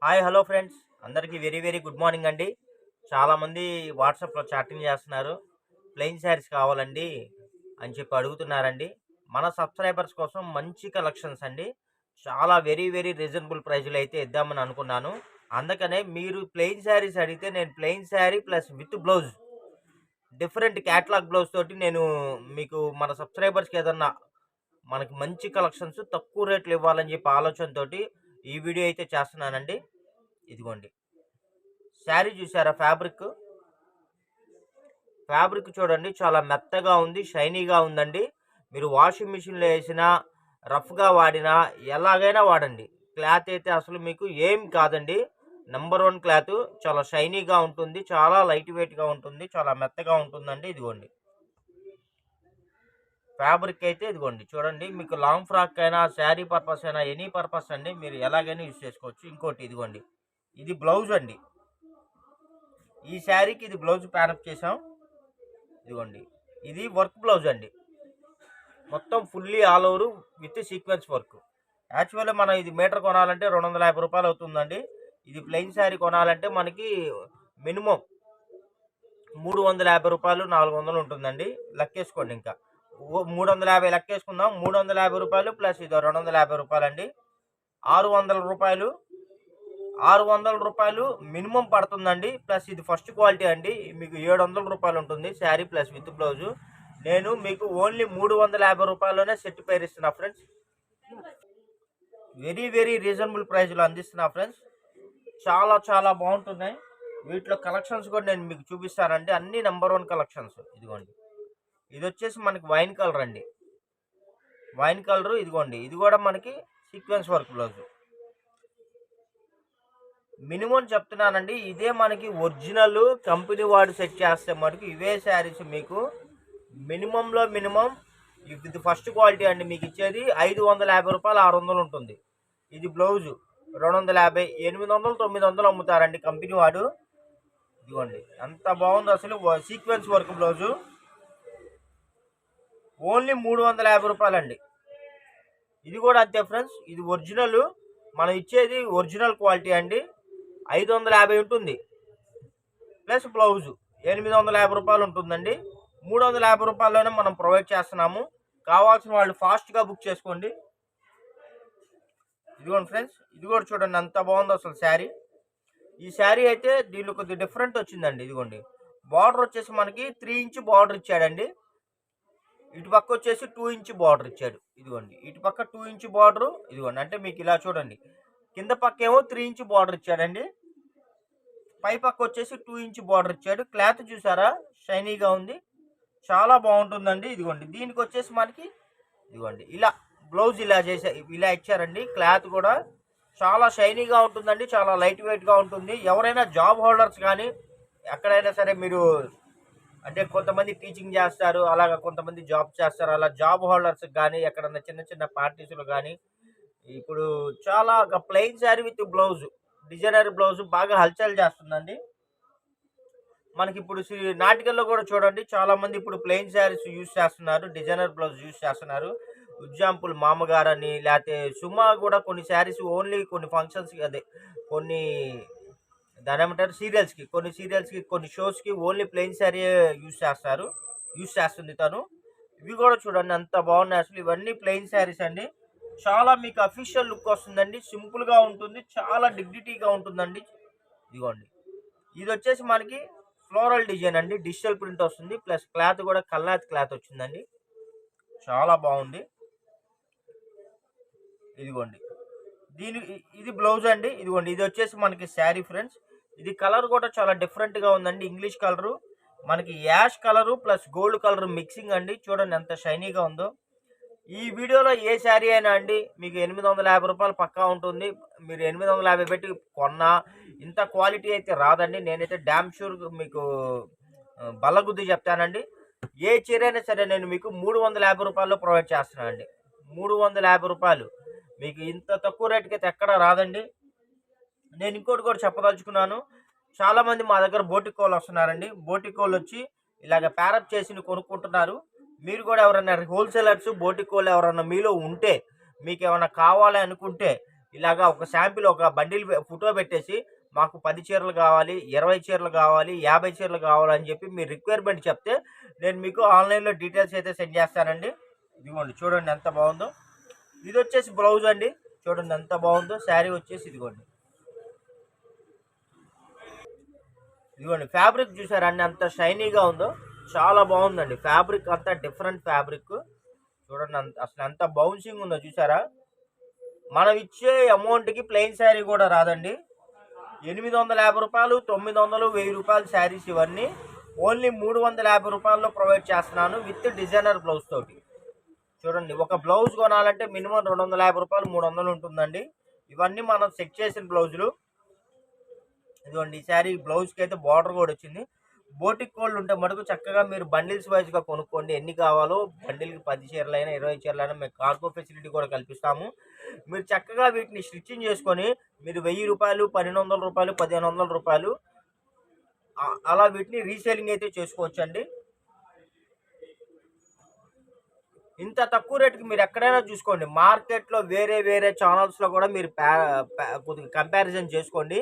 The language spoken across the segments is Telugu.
హాయ్ హలో ఫ్రెండ్స్, అందరికీ వెరీ వెరీ గుడ్ మార్నింగ్ అండి. చాలామంది వాట్సాప్లో చాటింగ్ చేస్తున్నారు. ప్లెయిన్ శారీస్ కావాలండి అని చెప్పి అడుగుతున్నారండి. మన సబ్స్క్రైబర్స్ కోసం మంచి కలెక్షన్స్ అండి. చాలా వెరీ వెరీ రీజనబుల్ ప్రైజ్లో అయితే ఇద్దామని అనుకున్నాను. అందుకనే మీరు ప్లెయిన్ శారీస్ అడిగితే నేను plain sari plus with blouse, different catalogue blouse తోటి నేను మీకు మన సబ్స్క్రైబర్స్కి ఏదన్నా మనకి మంచి కలెక్షన్స్ తక్కువ రేట్లు ఇవ్వాలని చెప్పి ఆలోచనతోటి ఈ వీడియో అయితే చేస్తున్నానండి. ఇదిగోండి, శారీ చూసారా? ఫ్యాబ్రిక్ చూడండి, చాలా మెత్తగా ఉంది, షైనీగా ఉందండి. మీరు వాషింగ్ మిషన్లో వేసినా, రఫ్గా వాడినా, ఎలాగైనా వాడండి. క్లాత్ అయితే అసలు మీకు ఏం కాదండి. Number 1 cloth. చాలా షైనీగా ఉంటుంది, చాలా లైట్ వెయిట్గా ఉంటుంది, చాలా మెత్తగా ఉంటుందండి. ఇదిగోండి ఫ్యాబ్రిక్ అయితే ఇదిగోండి చూడండి. మీకు లాంగ్ ఫ్రాక్ అయినా, శారీ పర్పస్ అయినా, ఎనీ పర్పస్ అండి, మీరు ఎలాగైనా యూజ్ చేసుకోవచ్చు. ఇంకోటి ఇదిగోండి, ఇది బ్లౌజ్ అండి. ఈ శారీకి ఇది బ్లౌజ్ ప్యానప్ చేసాం. ఇదిగోండి, ఇది వర్క్ బ్లౌజ్ అండి. మొత్తం fully all over with sequence work. Actually మనం ఇది మీటర్ కొనాలంటే 250 రూపాయలు అవుతుందండి. ఇది ప్లెయిన్ శారీ కొనాలంటే మనకి మినిమం 350 రూపాయలు, 400 ఉంటుందండి. లెక్కేసుకోండి. ఇంకా 350 లెక్కేసుకుందాం. 350 రూపాయలు ప్లస్ ఇది 250 రూపాయలు అండి. 600 రూపాయలు. 600 రూపాయలు మినిమం పడుతుందండి. ప్లస్ ఇది ఫస్ట్ క్వాలిటీ అండి. మీకు 700 రూపాయలు ఉంటుంది శారీ ప్లస్ విత్ బ్లౌజు. నేను మీకు ఓన్లీ 350 రూపాయల్లోనే సెట్ పేరు ఇస్తున్నా ఫ్రెండ్స్. వెరీ వెరీ రీజనబుల్ ప్రైస్లో అందిస్తున్నా ఫ్రెండ్స్. చాలా చాలా బాగుంటున్నాయి. వీటిలో కలెక్షన్స్ కూడా నేను మీకు చూపిస్తానండి. అన్ని నెంబర్ 1 కలెక్షన్స్. ఇదిగోండి, ఇది వచ్చేసి మనకి వైన్ కలర్ అండి. Wine colour. ఇదిగోండి, ఇది కూడా మనకి సీక్వెన్స్ వర్క్ బ్లౌజు. మినిమం చెప్తున్నానండి, ఇదే మనకి ఒరిజినల్ కంపెనీ వాడు సెట్ చేస్తే మటుకు ఇవే శారీస్ మీకు మినిమంలో మినిమం. ఇది ఫస్ట్ క్వాలిటీ అండి. మీకు ఇచ్చేది 550 రూపాయలు, 600 ఉంటుంది. ఇది బ్లౌజు 250, 800, 900 అమ్ముతారండి కంపెనీ వాడు. ఇదిగోండి ఎంత బాగుంది అసలు. సీక్వెన్స్ వర్క్ బ్లౌజు ఓన్లీ 350 రూపాయలండి. ఇది కూడా అంతే ఫ్రెండ్స్. ఇది ఒరిజినల్, మనం ఇచ్చేది ఒరిజినల్ క్వాలిటీ అండి. 550 ఉంటుంది ప్లస్ బ్లౌజు 850 రూపాయలు ఉంటుందండి. 350 రూపాయల్లోనే మనం ప్రొవైడ్ చేస్తున్నాము. కావాల్సిన వాళ్ళు ఫాస్ట్గా బుక్ చేసుకోండి. ఇదిగోండి ఫ్రెండ్స్, ఇది కూడా చూడండి ఎంత బాగుందో అసలు శారీ. ఈ శారీ అయితే దీనిలో కొద్దిగా డిఫరెంట్ వచ్చిందండి. ఇదిగోండి, బార్డర్ వచ్చేసి మనకి 3 ఇంచ్ బార్డర్ ఇచ్చాడండి. ఇటు పక్క వచ్చేసి 2 ఇంచ్ బార్డర్ ఇచ్చాడు. ఇదిగోండి, ఇటు పక్క 2 ఇంచ్ బార్డరు. ఇదిగోండి, అంటే మీకు ఇలా చూడండి, కింద పక్క ఏమో 3 ఇంచ్ బార్డర్ ఇచ్చాడండి. పై పక్క వచ్చేసి 2 ఇంచ్ బార్డర్ ఇచ్చాడు. క్లాత్ చూసారా? షైనీగా ఉంది, చాలా బాగుంటుందండి. ఇదిగోండి, దీనికి వచ్చేసి మనకి ఇదిగోండి ఇలా బ్లౌజ్ ఇలా ఇచ్చారండి. క్లాత్ కూడా చాలా షైనీగా ఉంటుందండి, చాలా లైట్ వెయిట్గా ఉంటుంది. ఎవరైనా జాబ్ హోల్డర్స్ కానీ ఎక్కడైనా సరే మీరు, అంటే కొంతమంది టీచింగ్ చేస్తారు, అలాగా కొంతమంది జాబ్ చేస్తారు, అలా జాబ్ హోల్డర్స్కి కానీ ఎక్కడన్నా చిన్న చిన్న పార్టీస్లో కానీ ఇప్పుడు చాలా plain sari with blouse, designer blouse బాగా హల్చల్ చేస్తుందండి. మనకి ఇప్పుడు నాటికల్లో కూడా చూడండి, చాలా మంది ఇప్పుడు ప్లెయిన్ శారీస్ యూజ్ చేస్తున్నారు, డిజైనర్ బ్లౌజ్ యూజ్ చేస్తున్నారు. ఎగ్జాంపుల్ మామగారని, లేకపోతే సుమా కూడా కొన్ని శారీస్ ఓన్లీ కొన్ని ఫంక్షన్స్కి, అదే కొన్ని దాని ఏమంటారు సీరియల్స్కి, కొన్ని షోస్కి ఓన్లీ ప్లెయిన్ శారీ యూజ్ చేస్తుంది తను. ఇవి కూడా చూడండి ఎంత బాగున్నాయి అసలు. ఇవన్నీ ప్లెయిన్ శారీస్ అండి. చాలా మీకు అఫీషియల్ లుక్ వస్తుందండి, సింపుల్గా ఉంటుంది, చాలా డిగ్నిటీగా ఉంటుందండి. ఇదిగోండి, ఇది వచ్చేసి మనకి ఫ్లోరల్ డిజైన్ అండి. డిజిటల్ ప్రింట్ వస్తుంది, ప్లస్ క్లాత్ కూడా కల్నాథ్ క్లాత్ వచ్చిందండి, చాలా బాగుంది. ఇదిగోండి, ఇది బ్లౌజ్ అండి. ఇదిగోండి, ఇది వచ్చేసి మనకి శారీ ఫ్రెండ్స్. ఇది కలర్ కూడా చాలా డిఫరెంట్గా ఉందండి. ఇంగ్లీష్ కలరు, మనకి ash colour plus gold colour mixing అండి. చూడండి ఎంత షైనీగా ఉందో. ఈ వీడియోలో ఏ శారీ అయినా అండి మీకు 850 రూపాయలు పక్కా ఉంటుంది. మీరు 850 పెట్టి కొన్నా ఇంత క్వాలిటీ అయితే రాదండి. నేనైతే డ్యామ్ షూర్ మీకు బల్లగుద్ది చెప్తానండి. ఏ చీర అయినా సరే నేను మీకు 350 రూపాయల్లో ప్రొవైడ్ చేస్తున్నాను అండి. 350 రూపాయలు మీకు ఇంత తక్కువ రేటుకి అయితే ఎక్కడా రాదండి. నేను ఇంకోటి కూడా చెప్పదలుచుకున్నాను. చాలామంది మా దగ్గర బోటికోళ్ళు వస్తున్నారండి. బోటికోళ్ళు వచ్చి ఇలాగ ప్యారప్ చేసి కొనుక్కుంటున్నారు. మీరు కూడా ఎవరైనా హోల్సేలర్స్ బోటికోళ్ళు ఎవరన్నా మీలో ఉంటే, మీకు ఏమైనా కావాలి అనుకుంటే ఇలాగా ఒక శాంపిల్ ఒక బండిల్ ఫోటో పెట్టేసి మాకు 10 చీరలు కావాలి, 20 చీరలు కావాలి, 50 చీరలు కావాలని చెప్పి మీ రిక్వైర్మెంట్ చెప్తే నేను మీకు ఆన్లైన్లో డీటెయిల్స్ అయితే సెండ్ చేస్తానండి. ఇదిగోండి చూడండి ఎంత బాగుందో. ఇది వచ్చేసి బ్లౌజ్ అండి. చూడండి ఎంత బాగుందో. శారీ వచ్చేసి ఇదిగోండి. ఇదిగోండి ఫ్యాబ్రిక్ చూసారండి ఎంత షైనీగా ఉందో. చాలా బాగుందండి. ఫ్యాబ్రిక్ అంతా డిఫరెంట్ ఫ్యాబ్రిక్. చూడండి అసలు ఎంత బౌన్సింగ్ ఉందో చూసారా. మనం ఇచ్చే అమౌంట్కి ప్లెయిన్ శారీ కూడా రాదండి. 850 రూపాయలు, 900, 1000 రూపాయలు శారీస్ ఇవన్నీ ఓన్లీ 350 రూపాయల్లో ప్రొవైడ్ చేస్తున్నాను విత్ డిజైనర్ బ్లౌజ్ తోటి. చూడండి ఒక బ్లౌజ్ కొనాలంటే మినిమం 250 రూపాయలు, 300 ఉంటుందండి. ఇవన్నీ మనం సెట్ చేసిన బ్లౌజులు. ఇదిగోండి ఈ శారీ బ్లౌజ్కి అయితే బార్డర్ కూడా వచ్చింది. బోటిక్ కోళ్ళు ఉంటే మటుకు చక్కగా మీరు బండిల్స్ వైజ్గా కొనుక్కోండి. ఎన్ని కావాలో బండిల్కి 10 చీరలైనా 20 చీరలైనా మేము కార్గో ఫెసిలిటీ కూడా కల్పిస్తాము. మీరు చక్కగా వీటిని స్టిచ్చింగ్ చేసుకొని మీరు 1000 రూపాయలు, 1200 రూపాయలు, 1500 రూపాయలు అలా వీటిని రీసేలింగ్ అయితే చేసుకోవచ్చండి. ఇంత తక్కువ రేటుకి మీరు ఎక్కడైనా చూసుకోండి. మార్కెట్లో వేరే వేరే ఛానల్స్లో కూడా మీరు కొద్దిగా కంపారిజన్ చేసుకోండి.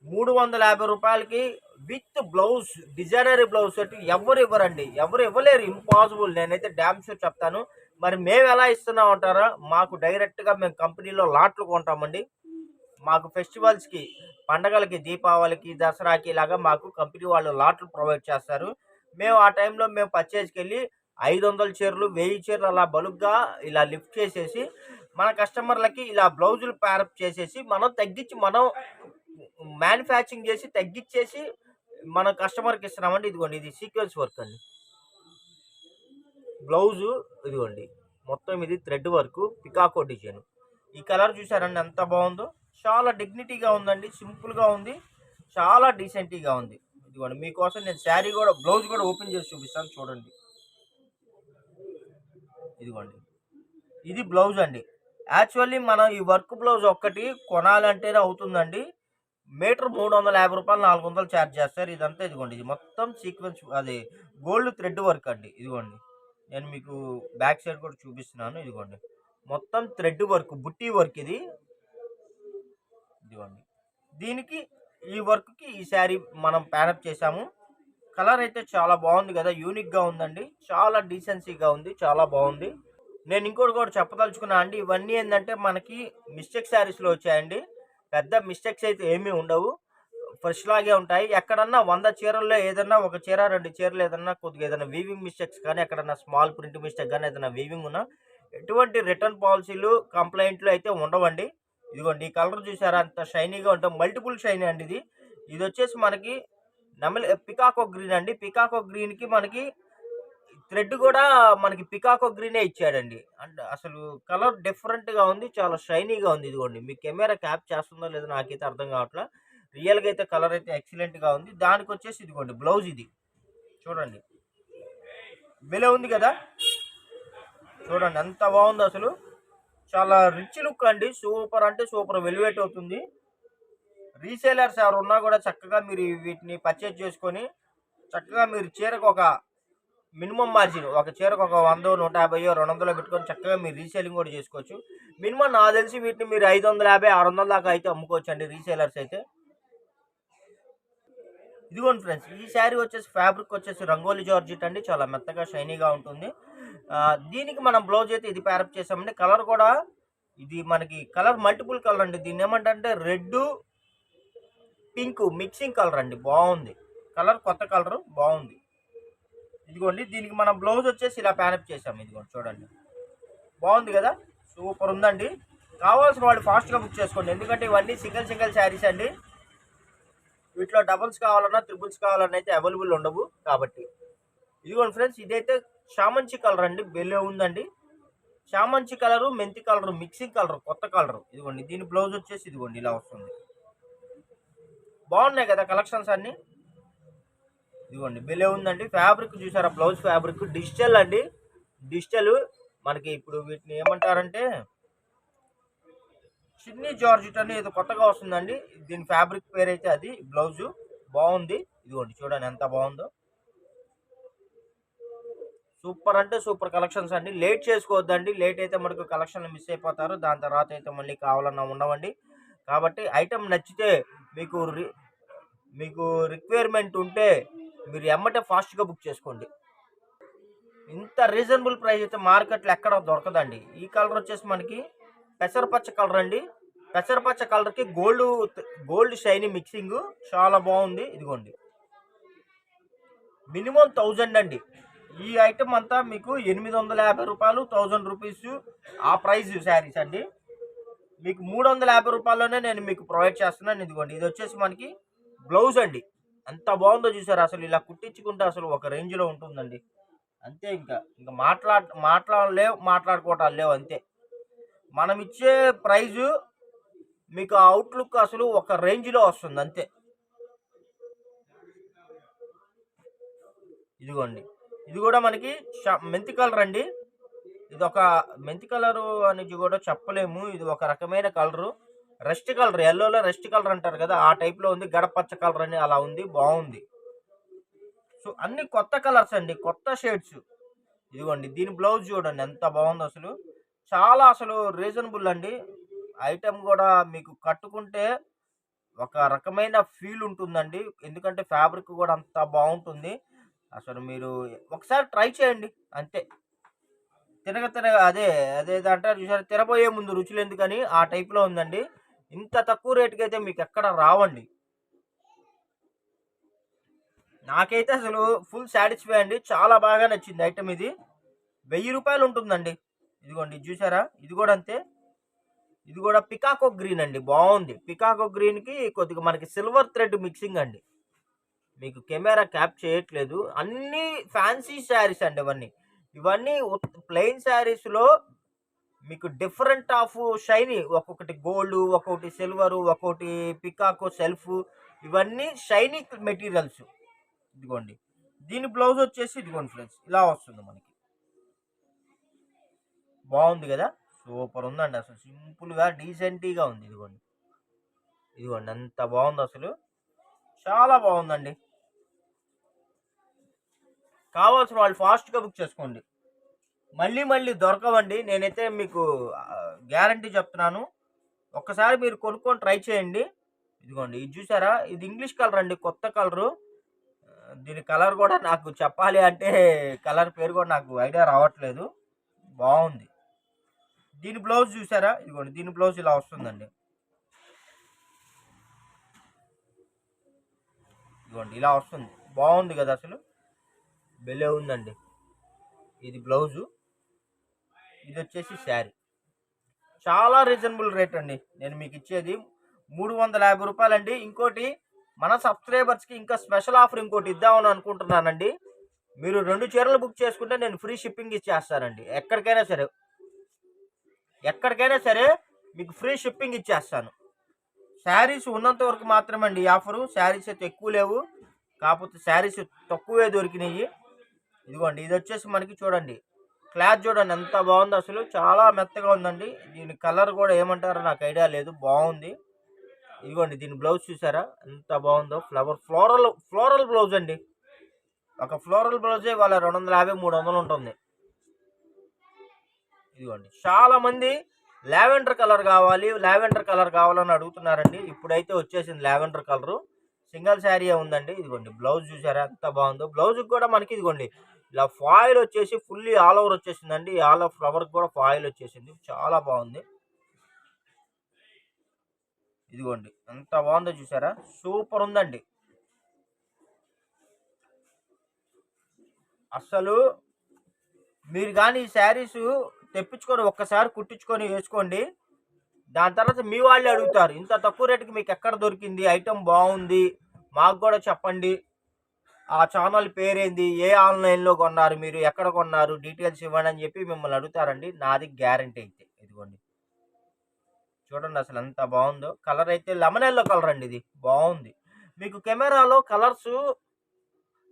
350 రూపాయలకి విత్ బ్లౌజ్ డిజైనరీ బ్లౌజ్ తోటి ఎవరు ఇవ్వరండి. ఎవరు ఇవ్వలేరు. ఇంపాసిబుల్. నేనైతే డ్యామ్ షూర్ చెప్తాను. మరి మేము ఎలా ఇస్తున్నాం అంటారా? మాకు డైరెక్ట్గా మేము కంపెనీలో లాట్లు కొంటామండి. మాకు ఫెస్టివల్స్కి, పండగలకి, దీపావళికి, దసరాకి ఇలాగా మాకు కంపెనీ వాళ్ళు లాట్లు ప్రొవైడ్ చేస్తారు. మేము ఆ టైంలో మేము పర్చేజ్కి వెళ్ళి 500 చీరలు, 1000 చీరలు అలా బల్క్గా ఇలా లిఫ్ట్ చేసేసి మన కస్టమర్లకి ఇలా బ్లౌజులు ప్యారప్ చేసేసి మనం తగ్గించి మనం మ్యానుఫ్యాక్చరింగ్ చేసి తగ్గించేసి మన కస్టమర్కి ఇస్తున్నామండి. ఇదిగోండి ఇది సీక్వెన్స్ వర్క్ అండి. బ్లౌజు ఇదిగోండి మొత్తం ఇది థ్రెడ్ వర్క్, పికాకో డిజైన్. ఈ కలర్ చూసారండి ఎంత బాగుందో. చాలా డిగ్నిటీగా ఉందండి. సింపుల్గా ఉంది. చాలా డీసెంట్గా ఉంది. ఇదిగోండి మీకోసం నేను శారీ కూడా బ్లౌజ్ కూడా ఓపెన్ చేసి చూపిస్తాను చూడండి. ఇదిగోండి ఇది బ్లౌజ్ అండి. యాక్చువల్లీ మనం ఈ వర్క్ బ్లౌజ్ ఒక్కటి కొనాలంటేనే అవుతుందండి. మీటర్ 350 రూపాయలు, 400 ఛార్జ్ చేస్తారు. ఇదంతా ఇదిగోండి ఇది మొత్తం సీక్వెన్స్ అది గోల్డ్ థ్రెడ్ వర్క్ అండి. ఇదిగోండి నేను మీకు బ్యాక్ సైడ్ కూడా చూపిస్తున్నాను. ఇదిగోండి మొత్తం థ్రెడ్ వర్క్, బుట్టి వర్క్ ఇది. ఇదిగోండి దీనికి ఈ వర్క్కి ఈ శారీ మనం ప్యానప్ చేసాము. కలర్ అయితే చాలా బాగుంది కదా. యూనిక్గా ఉందండి. చాలా డీసెన్సీగా ఉంది. చాలా బాగుంది. నేను ఇంకోటి కూడా చెప్పదలుచుకున్నా అండి. ఇవన్నీ ఏంటంటే మనకి మిస్టేక్ శారీస్లో వచ్చాయండి. పెద్ద మిస్టేక్స్ అయితే ఏమీ ఉండవు. ఫ్రెష్ లాగే ఉంటాయి. ఎక్కడన్నా 100 చీరల్లో ఏదన్నా ఒక చీర 2 చీరలు ఏదన్నా కొద్దిగా ఏదైనా వీవింగ్ మిస్టేక్స్ కానీ ఎక్కడన్నా స్మాల్ ప్రింట్ మిస్టేక్ కానీ ఏదైనా వీవింగ్ ఉన్నా ఎటువంటి రిటర్న్ పాలసీలు, కంప్లైంట్లు అయితే ఉండవండి. ఇదిగోండి ఈ కలర్ చూసారా అంత షైనీగా ఉంటుంది. మల్టిపుల్ షైనీ అండి ఇది. ఇది వచ్చేసి మనకి పికాకో గ్రీన్ అండి. పికాకో గ్రీన్కి మనకి థ్రెడ్ కూడా మనకి పికాకో గ్రీనే ఇచ్చాడండి. అంటే అసలు కలర్ డిఫరెంట్గా ఉంది. చాలా షైనీగా ఉంది. ఇదిగోండి మీ కెమెరా క్యాప్ చేస్తుందో లేదో నాకైతే అర్థం కావట్లా. రియల్గా అయితే కలర్ అయితే ఎక్సలెంట్గా ఉంది. దానికి వచ్చేసి ఇదిగోండి బ్లౌజ్ ఇది చూడండి. భలే ఉంది కదా. చూడండి ఎంత బాగుందో అసలు. చాలా రిచ్ లుక్ అండి. సూపర్ అంటే సూపర్ వెల్వేట్ అవుతుంది. రీసేలర్స్ ఎవరు ఉన్నా కూడా చక్కగా మీరు వీటిని పర్చేజ్ చేసుకొని చక్కగా మీరు చీరకు ఒక మినిమం మార్జిన్ ఒక చీరకు ఒక 100, 150, 200 పెట్టుకొని చక్కగా మీరు రీసేలింగ్ కూడా చేసుకోవచ్చు. మినిమం నాకు తెలిసి వీటిని మీరు 550, 600 దాకా అయితే అమ్ముకోవచ్చు అండి రీసేలర్స్ అయితే. ఇదిగోండి ఫ్రెండ్స్ ఈ శారీ వచ్చేసి ఫ్యాబ్రిక్ వచ్చేసి రంగోలీ జార్జెట్ అండి. చాలా మెత్తగా షైనీగా ఉంటుంది. దీనికి మనం బ్లౌజ్ అయితే ఇది ప్యారప్ చేసామండి. కలర్ కూడా ఇది మనకి కలర్ మల్టిపుల్ కలర్ అండి. దీన్ని ఏమంటే రెడ్, పింక్ మిక్సింగ్ కలర్ అండి. బాగుంది కలర్, కొత్త కలర్ బాగుంది. ఇదిగోండి దీనికి మనం బ్లౌజ్ వచ్చేసి ఇలా ప్యారప్ చేసాము. ఇదిగోండి చూడండి బాగుంది కదా. సూపర్ ఉందండి. కావాల్సిన వాళ్ళు ఫాస్ట్గా బుక్ చేసుకోండి. ఎందుకంటే ఇవన్నీ సింగిల్ శారీస్ అండి. వీటిలో డబుల్స్ కావాలన్నా, ట్రిపుల్స్ కావాలన్నా అయితే అవైలబుల్ ఉండవు కాబట్టి. ఇదిగోండి ఫ్రెండ్స్ ఇదైతే చామంచి కలర్ అండి. బెల్లే ఉందండి. చామంచి కలరు, మెంతి కలరు మిక్సింగ్ కలర్, కొత్త కలరు. ఇదిగోండి దీని బ్లౌజ్ వచ్చేసి ఇదిగోండి ఇలా వస్తుంది. బాగున్నాయి కదా కలెక్షన్స్ అన్నీ. ఇదిగోండి బెల్లే ఉందండి. ఫ్యాబ్రిక్ చూసారా బ్లౌజ్ ఫ్యాబ్రిక్ డిజిటల్ అండి. డిజిటల్ మనకి ఇప్పుడు వీటిని ఏమంటారంటే చిన్ని జార్జెట్ అని ఏదో కొత్తగా వస్తుందండి. దీని ఫ్యాబ్రిక్ పేరు అయితే అది. బ్లౌజు బాగుంది. ఇదిగోండి చూడండి ఎంత బాగుందో. సూపర్ అంటే సూపర్ కలెక్షన్స్ అండి. లేట్ చేసుకోవద్దండి. లేట్ అయితే మనకు కలెక్షన్లు మిస్ అయిపోతారు. దాని తర్వాత అయితే మళ్ళీ కావాలన్నా ఉండవండి. కాబట్టి ఐటెం నచ్చితే మీకు మీకు రిక్వైర్మెంట్ ఉంటే మీరు ఎమ్మటే ఫాస్ట్గా బుక్ చేసుకోండి. ఇంత రీజనబుల్ ప్రైస్ అయితే మార్కెట్లో ఎక్కడ దొరకదండి. ఈ కలర్ వచ్చేసి మనకి పెసరపచ్చ కలర్ అండి. పెసరపచ్చ కలర్కి గోల్డ్ షైనీ మిక్సింగ్ చాలా బాగుంది. ఇదిగోండి, మినిమం 1000 అండి. ఈ ఐటమ్ అంతా మీకు 850 రూపాయలు, 1000 రూపీస్ ఆ ప్రైస్ శారీస్ అండి. మీకు 350 రూపాయల్లోనే నేను మీకు ప్రొవైడ్ చేస్తున్నాను. ఇదిగోండి, ఇది వచ్చేసి మనకి బ్లౌజ్ అండి. ఎంత బాగుందో చూసారు. అసలు ఇలా కుట్టించుకుంటే అసలు ఒక రేంజ్లో ఉంటుందండి. అంతే, ఇంకా మాట్లాడుకోవటాలు లేవు అంతే. మనం ఇచ్చే ప్రైజు మీకు అవుట్లుక్ అసలు ఒక రేంజ్లో వస్తుంది అంతే. ఇదిగోండి, ఇది కూడా మనకి మెంతి కలర్ అండి. ఇది ఒక మెంతి కలరు అనేది కూడా చెప్పలేము. ఇది ఒక రకమైన కలరు, రెస్ట్ కలర్, ఎల్లోలో రెస్ట్ కలర్ అంటారు కదా, ఆ టైప్లో ఉంది. గడపచ్చ కలర్ అని అలా ఉంది, బాగుంది. సో అన్ని కొత్త కలర్స్ అండి, కొత్త షేడ్స్. ఇదిగోండి, దీని బ్లౌజ్ చూడండి ఎంత బాగుందో అసలు. చాలా అసలు రీజనబుల్ అండి. ఐటెం కూడా మీకు కట్టుకుంటే ఒక రకమైన ఫీల్ ఉంటుందండి. ఎందుకంటే ఫ్యాబ్రిక్ కూడా అంత బాగుంటుంది. అసలు మీరు ఒకసారి ట్రై చేయండి అంతే. అదే అంటారు చూసారు, తినబోయే ముందు రుచులు ఎందుకని, ఆ టైప్లో ఉందండి. ఇంత తక్కువ రేటుకి అయితే మీకు ఎక్కడ రావండి. నాకైతే అసలు ఫుల్ సాటిస్ఫై అండి. చాలా బాగా నచ్చింది ఐటమ్. ఇది 1000 రూపాయలు ఉంటుందండి. ఇదిగోండి, ఇది చూసారా, ఇది కూడా అంతే. ఇది కూడా పికాకో గ్రీన్ అండి, బాగుంది. పికాకో గ్రీన్కి కొద్దిగా మనకి సిల్వర్ థ్రెడ్ మిక్సింగ్ అండి. మీకు కెమెరా క్యాప్ చేయట్లేదు. అన్ని ఫ్యాన్సీ శారీస్ అండి ఇవన్నీ ప్లెయిన్ శారీస్లో మీకు డిఫరెంట్ ఆఫ్ షైనీ, ఒక్కొక్కటి గోల్డ్, ఒక్కొక్కటి సిల్వరు, ఒక్కొక్కటి పికాకో సెల్ఫ్, ఇవన్నీ షైనీ మెటీరియల్స్. ఇదిగోండి, దీని బ్లౌజ్ వచ్చేసి ఇదిగోండి ఫ్రెండ్స్, ఇలా వస్తుంది మనకి. బాగుంది కదా, సూపర్ ఉందండి. అసలు సింపుల్గా డీసెంట్గా ఉంది. ఇదిగోండి ఎంత బాగుంది అసలు, చాలా బాగుందండి. కావాల్సిన వాళ్ళు ఫాస్ట్గా బుక్ చేసుకోండి. మళ్ళీ దొరకవండి. నేనైతే మీకు గ్యారంటీ చెప్తున్నాను. ఒక్కసారి మీరు కొనుక్కొని ట్రై చేయండి. ఇదిగోండి, ఇది చూసారా, ఇది ఇంగ్లీష్ కలర్ అండి, కొత్త కలరు. దీని కలర్ కూడా నాకు చెప్పాలి అంటే కలర్ పేరు కూడా నాకు ఐడియా రావట్లేదు. బాగుంది. దీని బ్లౌజ్ చూసారా, ఇదిగోండి, దీని బ్లౌజ్ ఇలా వస్తుందండి. ఇదిగోండి, ఇలా వస్తుంది. బాగుంది కదా అసలు, భలే ఉందండి. ఇది బ్లౌజు, ఇది వచ్చేసి శారీ. చాలా రీజనబుల్ రేట్ అండి. నేను మీకు ఇచ్చేది 350 రూపాయలండి. ఇంకోటి, మన సబ్స్క్రైబర్స్కి ఇంకా స్పెషల్ ఆఫర్ ఇంకోటి ఇద్దామని అనుకుంటున్నానండి. మీరు 2 చీరలు బుక్ చేసుకుంటే నేను ఫ్రీ షిప్పింగ్ ఇచ్చేస్తానండి. ఎక్కడికైనా సరే మీకు ఫ్రీ షిప్పింగ్ ఇచ్చేస్తాను. శారీస్ ఉన్నంత వరకు మాత్రమే అండి ఈ ఆఫరు. శారీస్ అయితే ఎక్కువ లేవు, కాకపోతే శారీస్ తక్కువే దొరికినాయి. ఇదిగోండి, ఇది వచ్చేసి మనకి చూడండి, క్లాత్ చూడండి ఎంత బాగుందో అసలు, చాలా మెత్తగా ఉందండి. దీని కలర్ కూడా ఏమంటారో నాకు ఐడియా లేదు, బాగుంది. ఇదిగోండి, దీని బ్లౌజ్ చూసారా ఎంత బాగుందో. ఫ్లోరల్ బ్లౌజ్ అండి. ఒక ఫ్లోరల్ బ్లౌజే వాళ్ళ 250-300 ఉంటుంది. ఇదిగోండి, చాలా మంది లావెండర్ కలర్ కావాలని అడుగుతున్నారండి. ఇప్పుడైతే వచ్చేసింది లావెండర్ కలరు, సింగిల్ శారీ ఉందండి. ఇదిగోండి, బ్లౌజ్ చూసారా ఎంత బాగుందో. బ్లౌజ్కి కూడా మనకి ఇదిగోండి ఇలా ఫాయిల్ వచ్చేసి ఫుల్లీ ఆల్ ఓవర్ వచ్చేసిందండి. ఆల్ ఓవర్ ఫ్లవర్కి కూడా ఫాయిల్ వచ్చేసింది, చాలా బాగుంది. ఇదిగోండి, ఎంత బాగుందో చూసారా, సూపర్ ఉందండి. అసలు మీరు కానీ ఈ శారీస్ తెప్పించుకొని ఒక్కసారి కుట్టించుకొని వేసుకోండి. దాని తర్వాత మీ వాళ్ళే అడుగుతారు, ఇంత తక్కువ రేటుకి మీకు ఎక్కడ దొరికింది, ఐటెం బాగుంది, మాకు కూడా చెప్పండి, ఆ ఛానల్ పేరేంది, ఏ ఆన్లైన్లో కొన్నారు, మీరు ఎక్కడ కొన్నారు, డీటెయిల్స్ ఇవ్వండి అని చెప్పి మిమ్మల్ని అడుగుతారండి. నాది గ్యారంటీ అయితే. ఇదిగోండి చూడండి అసలు ఎంత బాగుందో. కలర్ అయితే లెమన్ ఎల్లో కలర్ అండి, ఇది బాగుంది. మీకు కెమెరాలో కలర్స్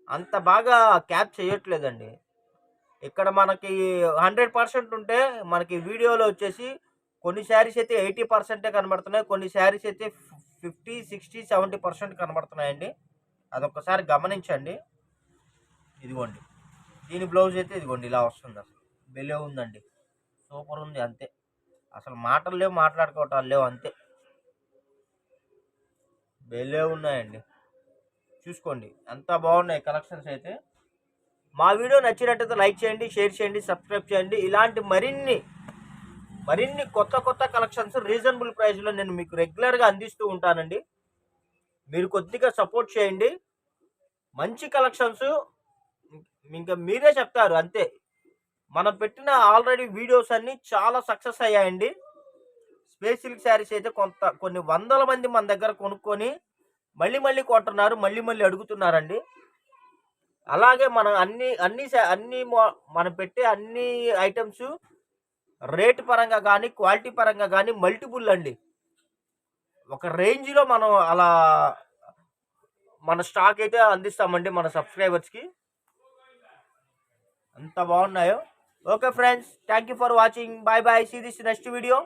అంత బాగా క్యాప్ చేయట్లేదండి. ఇక్కడ మనకి 100% ఉంటే మనకి వీడియోలో వచ్చేసి కొన్ని శారీస్ అయితే 80% కనబడుతున్నాయి, కొన్ని శారీస్ అయితే 50, 60, 70% కనబడుతున్నాయండి. అదొక్కసారి గమనించండి. ఇదిగోండి, దీని బ్లౌజ్ అయితే ఇదిగోండి ఇలా వస్తుంది. అసలు భలే ఉందండి, సూపర్ ఉంది అంతే. అసలు మాటలు లేవు, మాట్లాడుకోవటాలు లేవు అంతే. భలే ఉన్నాయండి, చూసుకోండి ఎంత బాగున్నాయి కలెక్షన్స్ అయితే. మా వీడియో నచ్చినట్టయితే లైక్ చేయండి, షేర్ చేయండి, సబ్స్క్రైబ్ చేయండి. ఇలాంటి మరిన్ని కొత్త కొత్త కలెక్షన్స్ రీజనబుల్ ప్రైస్లో నేను మీకు రెగ్యులర్గా అందిస్తూ ఉంటానండి. మీరు కొద్దిగా సపోర్ట్ చేయండి. మంచి కలెక్షన్స్ ఇంకా మీరే చెప్తారు అంతే. మనం పెట్టిన ఆల్రెడీ వీడియోస్ అన్నీ చాలా సక్సెస్ అయ్యాయండి. స్పేస్ సిల్క్ శారీస్ అయితే కొన్ని వందల మంది మన దగ్గర కొనుక్కొని మళ్ళీ కొంటున్నారు, మళ్ళీ అడుగుతున్నారండి. అలాగే మనం మనం పెట్టే అన్ని ఐటమ్స్ రేటు పరంగా కానీ క్వాలిటీ పరంగా కానీ మల్టిపుల్ అండి. ఒక రేంజ్లో మనం అలా మన స్టాక్ అయితే అందిస్తామండి మన సబ్స్క్రైబర్స్కి. అంత బాగున్నాయో. Okay friends, thank you for watching. Bye bye, see this next video.